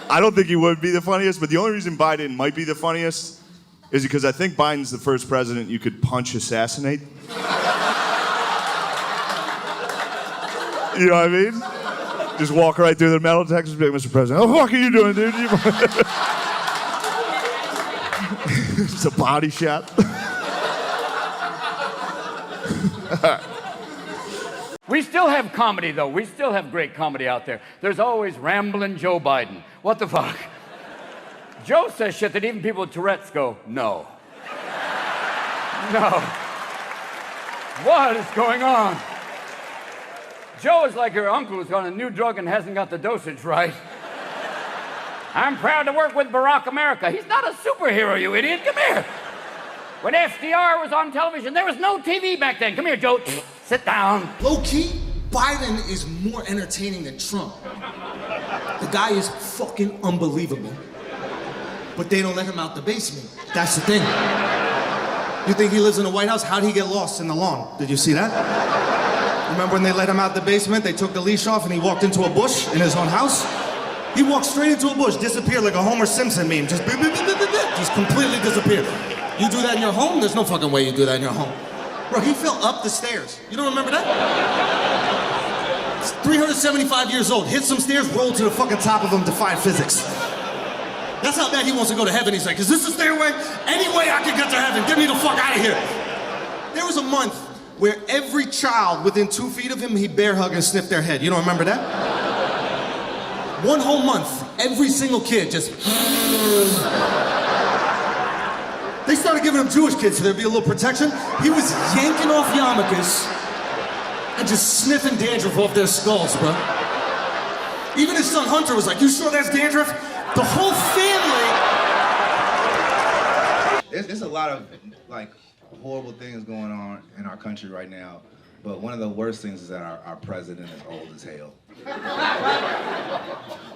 I don't think he would be the funniest, but the only reason Biden might be the funniest is because I think Biden's the first president you could punch assassinate. You know what I mean? Just walk right through the metal detectors and be like, Mr. President, what the fuck are you doing, dude? It's a body shot. We still have comedy, though. We still have great comedy out there. There's always rambling Joe Biden. What the fuck? Joe says shit that even people with Tourette's go, no. No. What is going on? Joe is like your uncle who's on a new drug and hasn't got the dosage right. I'm proud to work with Barack America. He's not a superhero, you idiot. Come here. When FDR was on television, there was no TV back then. Come here, Joe. Sit down. Low-key, Biden is more entertaining than Trump. The guy is fucking unbelievable. But they don't let him out the basement. That's the thing. You think he lives in the White House? How'd he get lost in the lawn? Did you see that? Remember when they let him out the basement, they took the leash off and he walked into a bush in his own house? He walked straight into a bush, disappeared like a Homer Simpson meme. Just completely disappeared. You do that in your home? There's no fucking way you do that in your home. Bro, he fell up the stairs. You don't remember that? He's 375 years old, hit some stairs, rolled to the fucking top of them, defied physics. That's how bad he wants to go to heaven. He's like, is this a stairway? Any way I can get to heaven, get me the fuck out of here. There was a month where every child within 2 feet of him, he bear hug and sniff their head. You don't remember that? One whole month, every single kid just... They started giving him Jewish kids so there'd be a little protection. He was yanking off yarmulkes and just sniffing dandruff off their skulls, bro. Even his son Hunter was like, you sure that's dandruff? The whole family. There's a lot of, like, horrible things going on in our country right now, but one of the worst things is that our president is old as hell.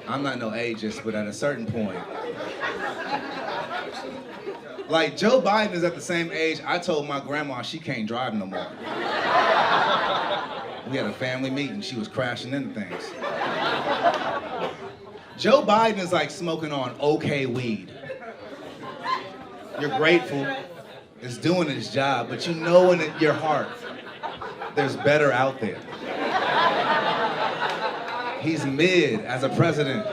I'm not no ageist, but at a certain point, like, Joe Biden is at the same age I told my grandma she can't drive no more. We had a family meeting, she was crashing into things. Joe Biden is like smoking on okay weed. You're grateful, it's doing its job, but you know in your heart, there's better out there. He's mid as a president.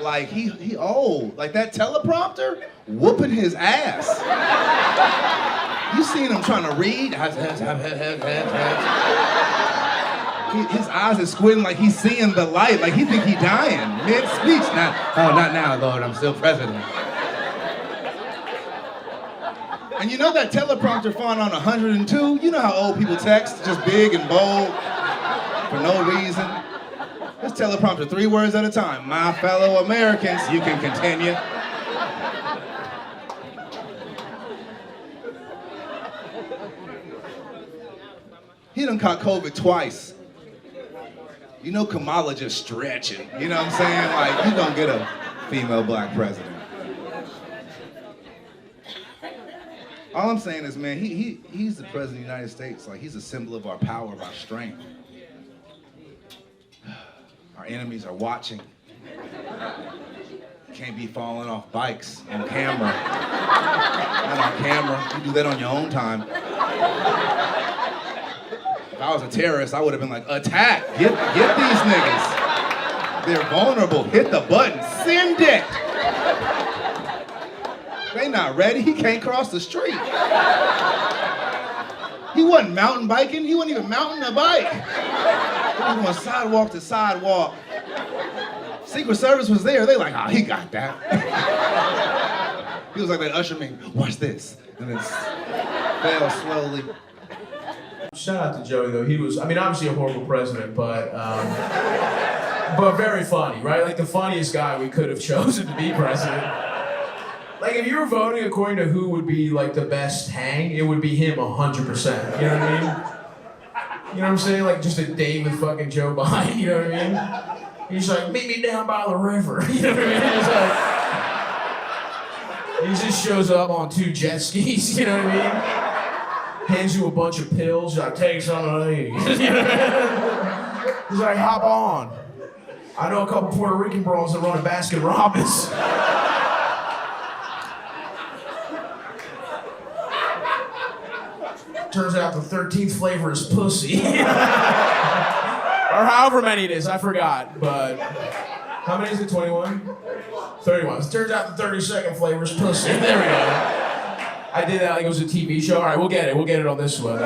Like, he old. Like, that teleprompter, whooping his ass. You seen him trying to read? His eyes are squinting like he's seeing the light, like he think he dying mid-speech. Not now, Lord, I'm still president. And you know that teleprompter font on 102? You know how old people text, just big and bold, for no reason. This teleprompter 3 words at a time. My fellow Americans, you can continue. He done caught COVID twice. You know Kamala just stretching. You know what I'm saying? Like, you gonna get a female black president. All I'm saying is, man, he's the president of the United States. Like, he's a symbol of our power, of our strength. Our enemies are watching. Can't be falling off bikes on camera. Not on camera. You do that on your own time. If I was a terrorist, I would have been like, attack! Get these niggas. They're vulnerable. Hit the button. Send it! They not ready. He can't cross the street. He wasn't mountain biking. He wasn't even mounting a bike. He was going sidewalk to sidewalk. Secret Service was there. They like, oh, he got that. He was like that usher man, watch this. And then fell slowly. Shout out to Joey, though. He was, I mean, obviously a horrible president, but very funny, right? Like the funniest guy we could have chosen to be president. Like, if you were voting according to who would be, like, the best hang, it would be him 100%. You know what I mean? You know what I'm saying? Like, just a day with fucking Joe Biden, you know what I mean? He's like, meet me down by the river. You know what I mean? He's like, he just shows up on 2 jet skis, you know what I mean? Hands you a bunch of pills, like, take some of these. He's like, hop on. I know a couple Puerto Rican bros that run a Baskin Robbins. Turns out the 13th flavor is pussy. Or however many it is, I forgot. But how many is it, 21? 31. It turns out the 32nd flavor is pussy. There we go. I did that like it was a TV show. All right, we'll get it on this one.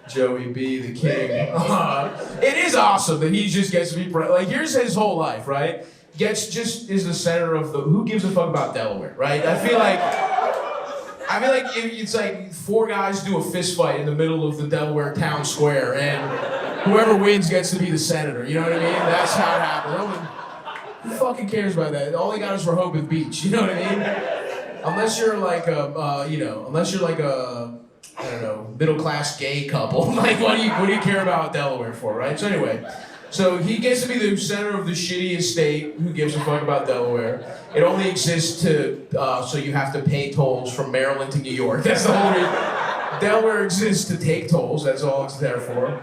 Joey B, the king. It is awesome that he just gets to be like. Here's his whole life, right? Is the center of the. Who gives a fuck about Delaware, right? I feel like it's like 4 guys do a fist fight in the middle of the Delaware town square, and whoever wins gets to be the senator. You know what I mean? That's how it happens. Who fucking cares about that? All they got is Rehoboth Beach. You know what I mean? Unless you're like a, I don't know, middle class gay couple. Like, what do you care about Delaware for, right? So anyway, so he gets to be the center of the shittiest state. Who gives a fuck about Delaware? It only exists so you have to pay tolls from Maryland to New York. That's the whole reason. Delaware exists to take tolls. That's all it's there for.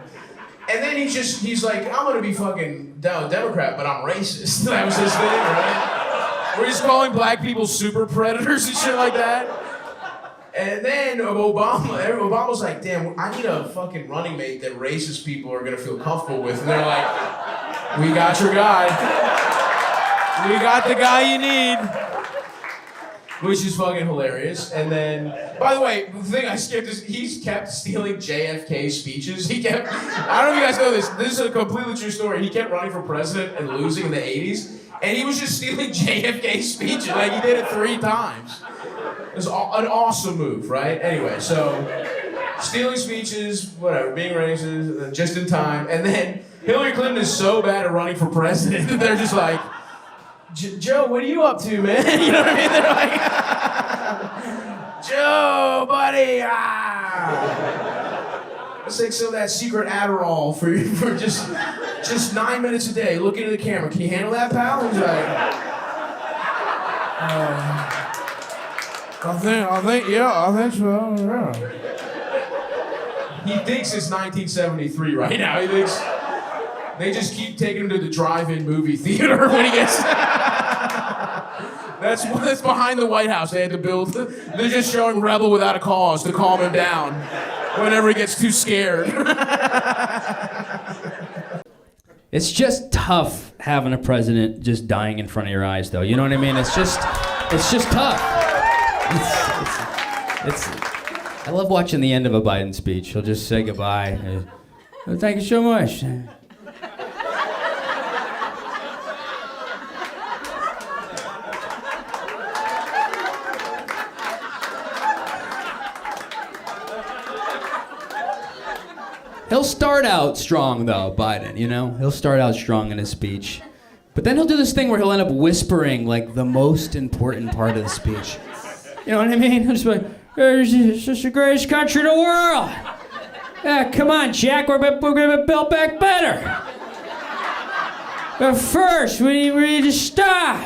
And then he's like, I'm gonna be fucking Democrat, but I'm racist. That was his thing, right? We're just calling black people super predators and shit like that. And then Obama's like, damn, I need a fucking running mate that racist people are gonna feel comfortable with. And they're like, we got your guy. We got the guy you need. Which is fucking hilarious. And then, by the way, the thing I skipped is he's kept stealing JFK speeches. I don't know if you guys know this. This is a completely true story. He kept running for president and losing in the 80s. And he was just stealing JFK speeches. Like, he did it 3 times. It was an awesome move, right? Anyway, so stealing speeches, whatever, being racist, just in time. And then Hillary Clinton is so bad at running for president that they're just like, Joe, what are you up to, man? You know what I mean? They're like, Joe, buddy, let's take some of that secret Adderall for just 9 minutes a day. Look into the camera. Can you handle that, pal? He's like, I think so. Yeah. He thinks it's 1973 right now. He thinks they just keep taking him to the drive-in movie theater when he gets. That's behind the White House. They had to build. They're just showing Rebel Without a Cause to calm him down whenever he gets too scared. It's just tough having a president just dying in front of your eyes, though. You know what I mean? It's just tough. I love watching the end of a Biden speech. He'll just say goodbye. Oh, thank you so much. He'll start out strong, though, Biden, you know? He'll start out strong in his speech. But then he'll do this thing where he'll end up whispering, like, the most important part of the speech. You know what I mean? He'll just be like, it's just the greatest country in the world. Yeah, come on, Jack, we're gonna build back better. But first, we need to stop.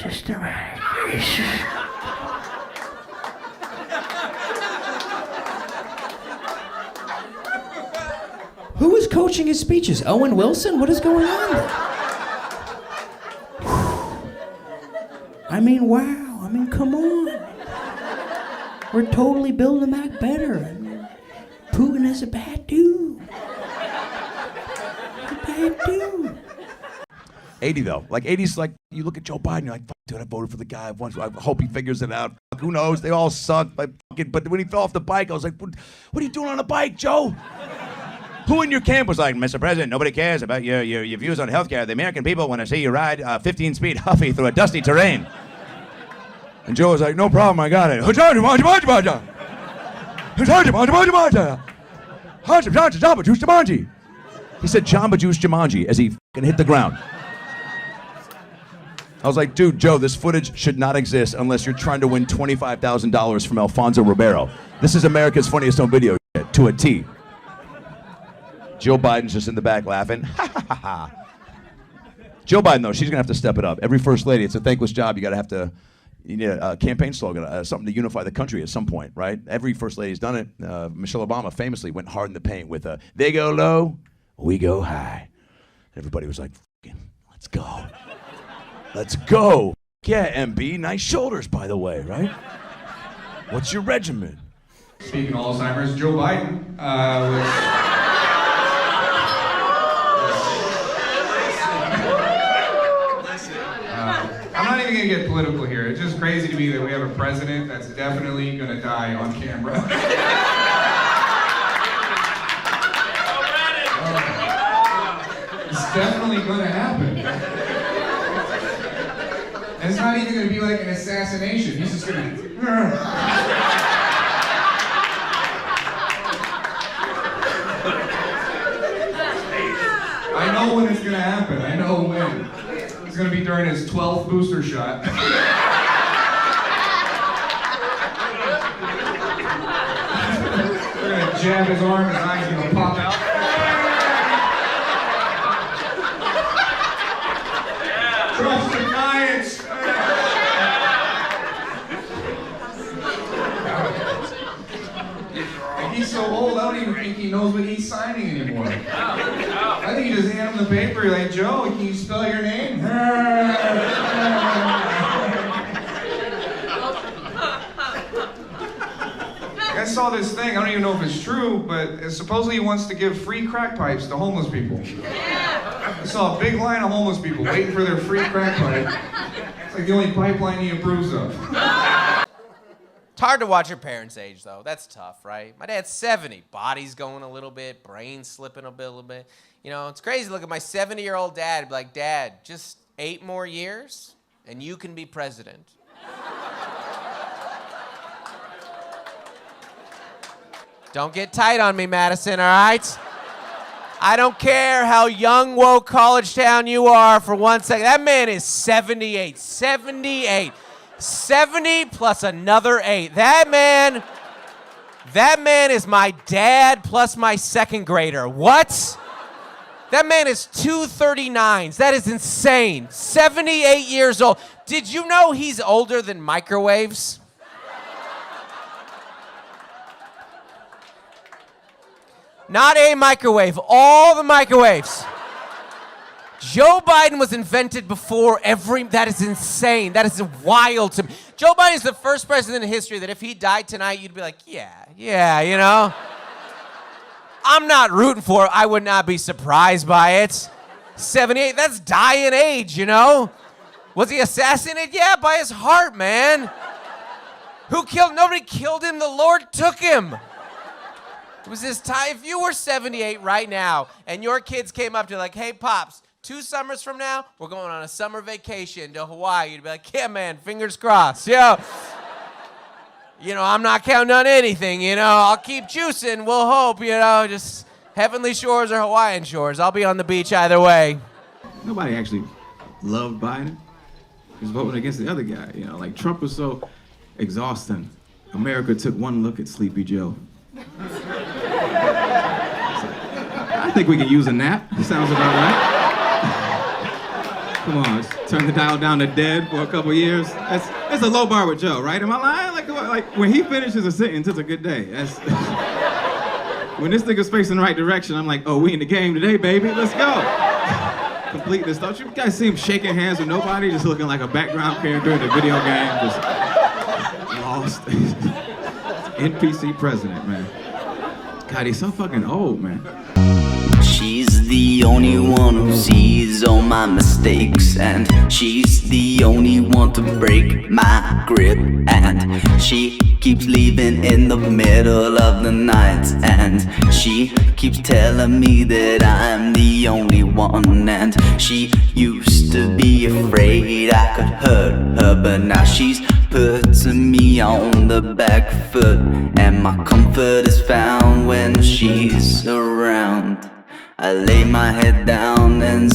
Systematic racism. Who is coaching his speeches? Owen Wilson? What is going on there? I mean, wow. I mean, come on. We're totally building back better. I mean, Putin is a bad dude. He's a bad dude. 80 though, like 80's like, you look at Joe Biden, you're like, fuck, dude, I voted for the guy once. I hope he figures it out. Fuck, who knows? They all suck. But when he fell off the bike, I was like, what are you doing on a bike, Joe? Who in your camp was like, Mr. President, nobody cares about your views on healthcare. The American people want to see you ride 15-speed Huffy through a dusty terrain. And Joe was like, no problem, I got it. He said, Jamba Juice Jumanji as he fucking hit the ground. I was like, dude, Joe, this footage should not exist unless you're trying to win $25,000 from Alfonso Ribeiro. This is America's Funniest Home Video shit, to a T. Joe Biden's just in the back laughing. Joe Biden, though, she's gonna have to step it up. Every first lady, it's a thankless job. You gotta have to, You need a campaign slogan, something to unify the country at some point, right? Every first lady's done it. Michelle Obama famously went hard in the paint with they go low, we go high. Everybody was like, let's go. Let's go. Yeah, MB, nice shoulders, by the way, right? What's your regimen? Speaking of Alzheimer's, Joe Biden was... I'm not even going to get political here. It's just crazy to me that we have a president that's definitely going to die on camera. It's definitely going to happen. And it's not even going to be like an assassination. He's just going to... I know when it's going to happen. I know when. It's going to be during his 12th booster shot. They're going to jab his arm, his eyes are going to pop out. Trust the science. Like, he's so old, I don't even think he knows what he's signing anymore. I think you just hand him the paper, you're like, Joe, can you spell your name? I saw this thing, I don't even know if it's true, but supposedly he wants to give free crack pipes to homeless people. I saw a big line of homeless people waiting for their free crack pipe. It's like the only pipeline he approves of. It's hard to watch your parents age, though. That's tough, right? My dad's 70. Body's going a little bit, brain's slipping a little bit. You know, it's crazy to look at my 70-year-old dad and be like, Dad, just 8 more years, and you can be president. Don't get tight on me, Madison, all right? I don't care how young, woke, college town you are for 1 second. That man is 78. 78. 70 plus another 8. That man is my dad plus my second grader. What? That man is 239s. That is insane. 78 years old. Did you know he's older than microwaves? Not a microwave, all the microwaves. Joe Biden was invented before that is insane. That is wild to me. Joe Biden is the first president in history that if he died tonight, you'd be like, yeah, you know? I'm not rooting for it. I would not be surprised by it. 78, that's dying age, you know? Was he assassinated? Yeah, by his heart, man. Nobody killed him, the Lord took him. It was his time. If you were 78 right now and your kids came up to you like, hey, Pops, 2 summers from now, we're going on a summer vacation to Hawaii. You'd be like, yeah, man, fingers crossed. Yeah. You know, I'm not counting on anything, you know. I'll keep juicing. We'll hope, you know, just heavenly shores or Hawaiian shores. I'll be on the beach either way. Nobody actually loved Biden. He was voting against the other guy, you know. Like, Trump was so exhausting. America took one look at Sleepy Joe. I think we could use a nap. Sounds about right. Come on, let's turn the dial down to dead for a couple years. That's a low bar with Joe, right? Am I lying? Like when he finishes a sentence, it's a good day. When this nigga's facing the right direction, I'm like, oh, we in the game today, baby. Let's go. Complete this. Don't you guys see him shaking hands with nobody, just looking like a background character in a video game, just lost. NPC president, man. God, he's so fucking old, man. She's the only one who sees all my mistakes, and she's the only one to break my grip, and she keeps leaving in the middle of the night, and she keeps telling me that I'm the only one, and she used to be afraid I could hurt her, but now she's putting me on the back foot, and my comfort is found when she's around. I lay my head down and